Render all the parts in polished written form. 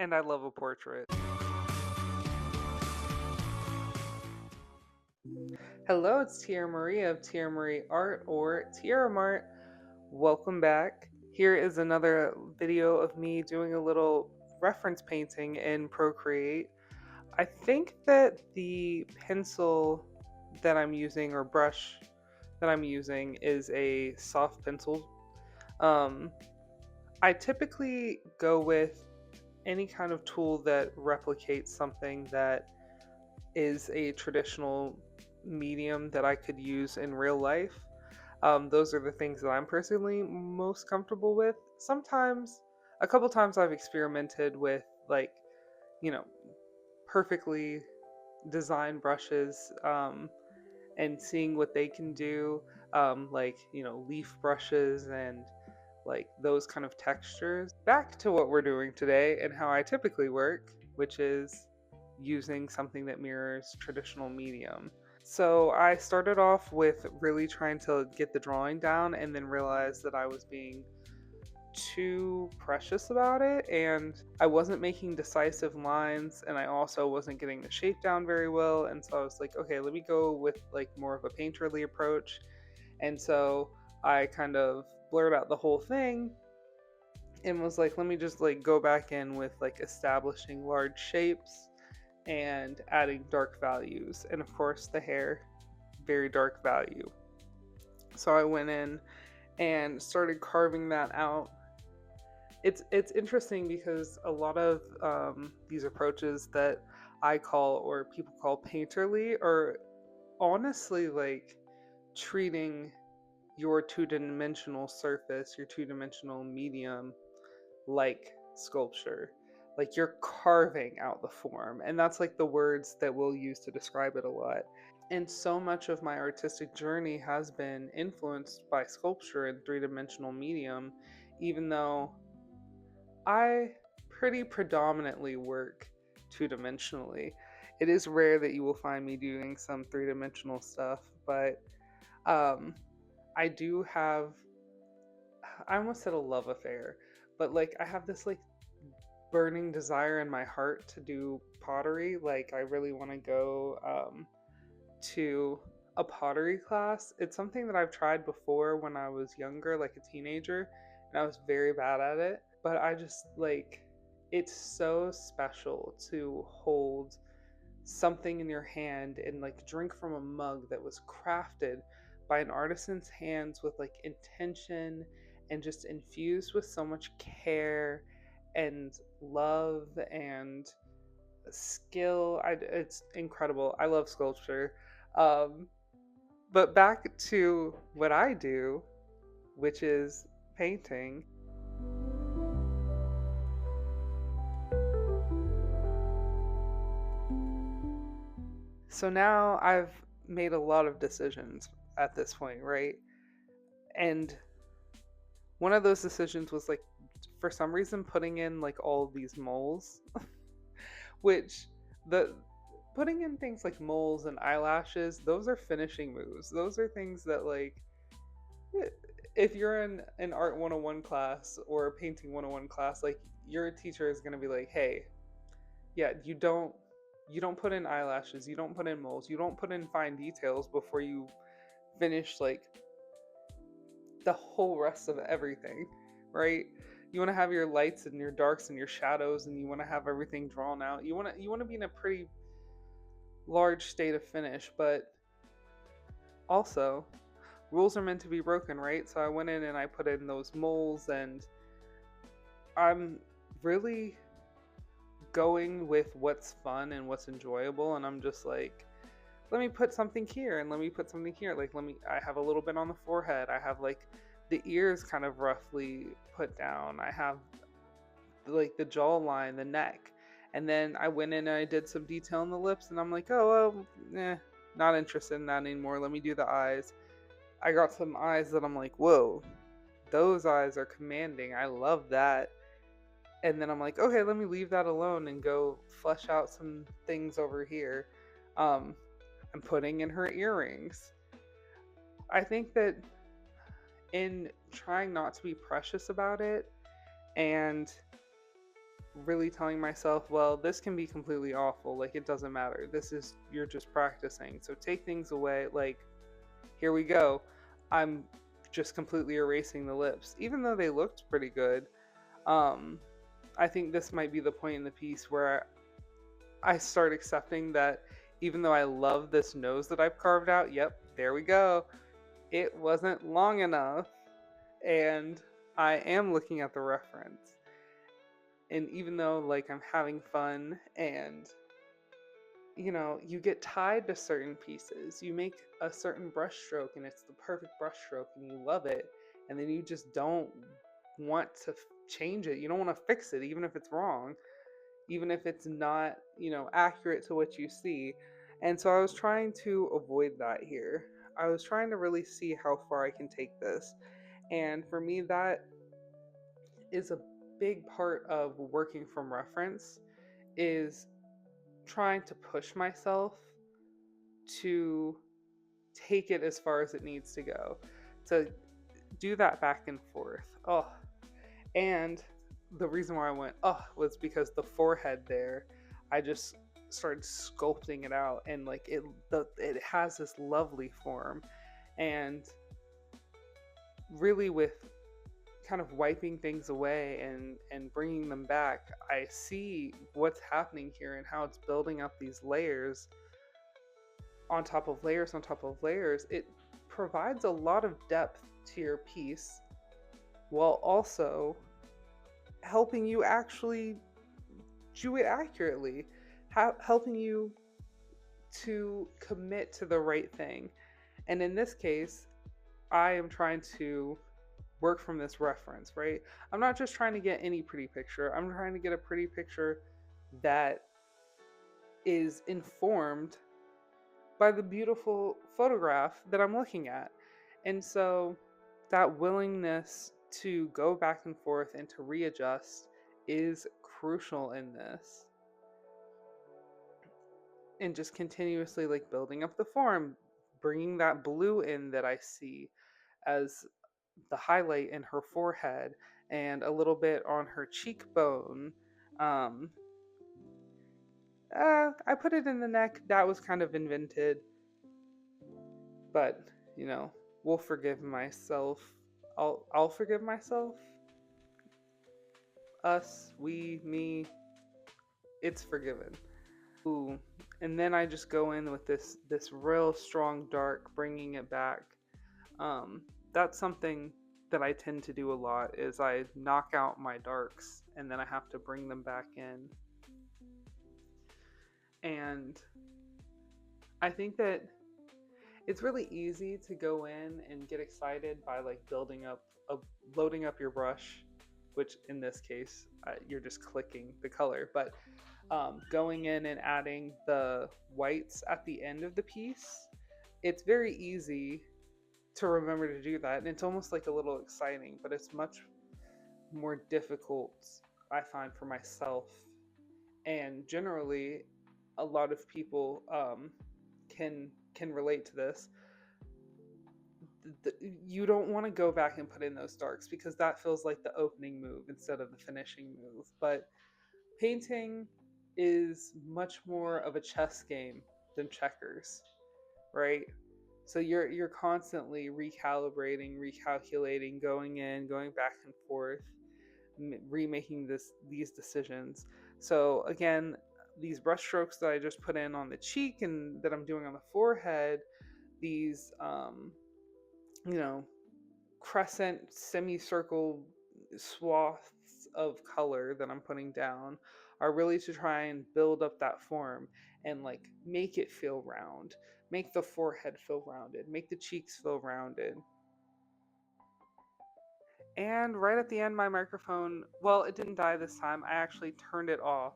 And I love a portrait. Hello, it's Tierra Marie of Tierra Marie Art or Tierra Mart. Welcome back. Here is another video of me doing a little reference painting in Procreate. I think that the pencil that I'm using or brush that I'm using is a soft pencil. Um, I typically go with any kind of tool that replicates something that is a traditional medium that I could use in real life. Those are the things that I'm personally most comfortable with. Sometimes, a couple times I've experimented with you know, perfectly designed brushes and seeing what they can do, leaf brushes and like those kind of textures. Back to what we're doing today and how I typically work, which is using something that mirrors traditional medium. So I started off with really trying to get the drawing down and then realized that I was being too precious about it and I wasn't making decisive lines and I also wasn't getting the shape down very well, and so I was like, okay, let me go with like more of a painterly approach. And so I kind of blurred out the whole thing and was like, let me just like go back in with like establishing large shapes and adding dark values, and of course the hair, very dark value. So I went in and started carving that out. It's interesting because a lot of these approaches that I call or people call painterly are honestly like treating your two-dimensional surface, your two-dimensional medium, like sculpture. Like you're carving out the form, and that's like the words that we'll use to describe it a lot. And so much of my artistic journey has been influenced by sculpture and three-dimensional medium, even though I pretty predominantly work two-dimensionally. It is rare that you will find me doing some three-dimensional stuff, but um, I do have, I almost said a love affair, but like I have this like burning desire in my heart to do pottery. Like I really want to go to a pottery class. It's something that I've tried before when I was younger, like a teenager, and I was very bad at it. But I just like, it's so special to hold something in your hand and like drink from a mug that was crafted by an artisan's hands with like intention and just infused with so much care and love and skill. It's incredible. I love sculpture. Um, but back to what I do, which is painting. So now I've made a lot of decisions at this point, right? And one of those decisions was like, for some reason, putting in like all these moles, which the putting in things like moles and eyelashes, those are finishing moves. Those are things that like if you're in an art 101 class or a painting 101 class, like your teacher is going to be like, "Hey, yeah, you don't put in eyelashes, you don't put in moles, you don't put in fine details before you finish like the whole rest of everything, right? You want to have your lights and your darks and your shadows, and you want to have everything drawn out. You want to be in a pretty large state of finish, but also rules are meant to be broken, right? So I went in and I put in those moles, and I'm really going with what's fun and what's enjoyable, and I'm just like, let me put something here and let me put something here. Like I have a little bit on the forehead. I have like the ears kind of roughly put down. I have like the jawline, the neck. And then I went in and I did some detail on the lips, and I'm like, oh well, not interested in that anymore. Let me do the eyes. I got some eyes that I'm like, whoa, those eyes are commanding. I love that. And then I'm like, okay, let me leave that alone and go flesh out some things over here. Um, I'm putting in her earrings. I think that in trying not to be precious about it and really telling myself, well, this can be completely awful. Like, it doesn't matter. You're just practicing. So take things away. Like, here we go. I'm just completely erasing the lips, even though they looked pretty good. Um, I think this might be the point in the piece where I start accepting that even though I love this nose that I've carved out, yep, there we go. It wasn't long enough. And I am looking at the reference. And even though like I'm having fun and you get tied to certain pieces. You make a certain brush stroke and it's the perfect brush stroke and you love it. And then you just don't want to change it. You don't want to fix it, even if it's wrong, even if it's not, accurate to what you see. And so I was trying to avoid that here. I was trying to really see how far I can take this. And for me, that is a big part of working from reference is trying to push myself to take it as far as it needs to go, to do that back and forth. Oh, and the reason why I went was because the forehead there, I just started sculpting it out, and like it has this lovely form, and really with kind of wiping things away and bringing them back, I see what's happening here and how it's building up these layers on top of layers on top of layers. It provides a lot of depth to your piece while also helping you actually do it accurately, helping you to commit to the right thing. And in this case, I am trying to work from this reference, right? I'm not just trying to get any pretty picture. I'm trying to get a pretty picture that is informed by the beautiful photograph that I'm looking at. And so that willingness to go back and forth and to readjust is crucial in this. And just continuously like building up the form, bringing that blue in that I see as the highlight in her forehead and a little bit on her cheekbone. Um, I put it in the neck. That was kind of invented, but you know, we'll forgive myself. I'll forgive myself. Us, we, me. It's forgiven. Ooh, and then I just go in with this real strong dark, bringing it back. Um, that's something that I tend to do a lot. Is I knock out my darks and then I have to bring them back in. And I think that it's really easy to go in and get excited by like loading up your brush, which in this case you're just clicking the color, but going in and adding the whites at the end of the piece, it's very easy to remember to do that, and it's almost like a little exciting, but it's much more difficult, I find, for myself. And generally a lot of people can relate to this. You don't want to go back and put in those darks because that feels like the opening move instead of the finishing move. But painting is much more of a chess game than checkers, right? So you're constantly recalibrating, recalculating, going in, going back and forth, remaking these decisions. So again, these brush strokes that I just put in on the cheek and that I'm doing on the forehead, these you know, crescent semicircle swaths of color that I'm putting down are really to try and build up that form and like make it feel round, make the forehead feel rounded, make the cheeks feel rounded. And right at the end, my microphone, well, it didn't die this time. I actually turned it off.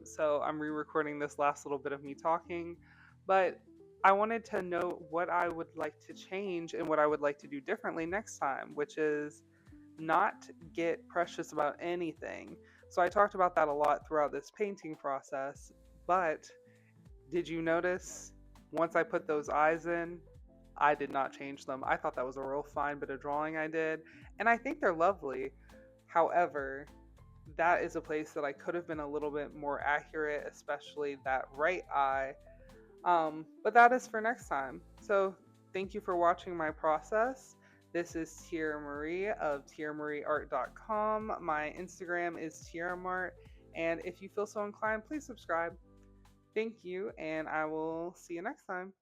So I'm re recording this last little bit of me talking. But I wanted to know what I would like to change and what I would like to do differently next time, which is not get precious about anything. So I talked about that a lot throughout this painting process. But did you notice once I put those eyes in, I did not change them. I thought that was a real fine bit of drawing I did, and I think they're lovely. However, that is a place that I could have been a little bit more accurate, especially that right eye. But that is for next time. So thank you for watching my process. This is Tierra Marie of tierramarieart.com. My Instagram is tierramart. And if you feel so inclined, please subscribe. Thank you, and I will see you next time.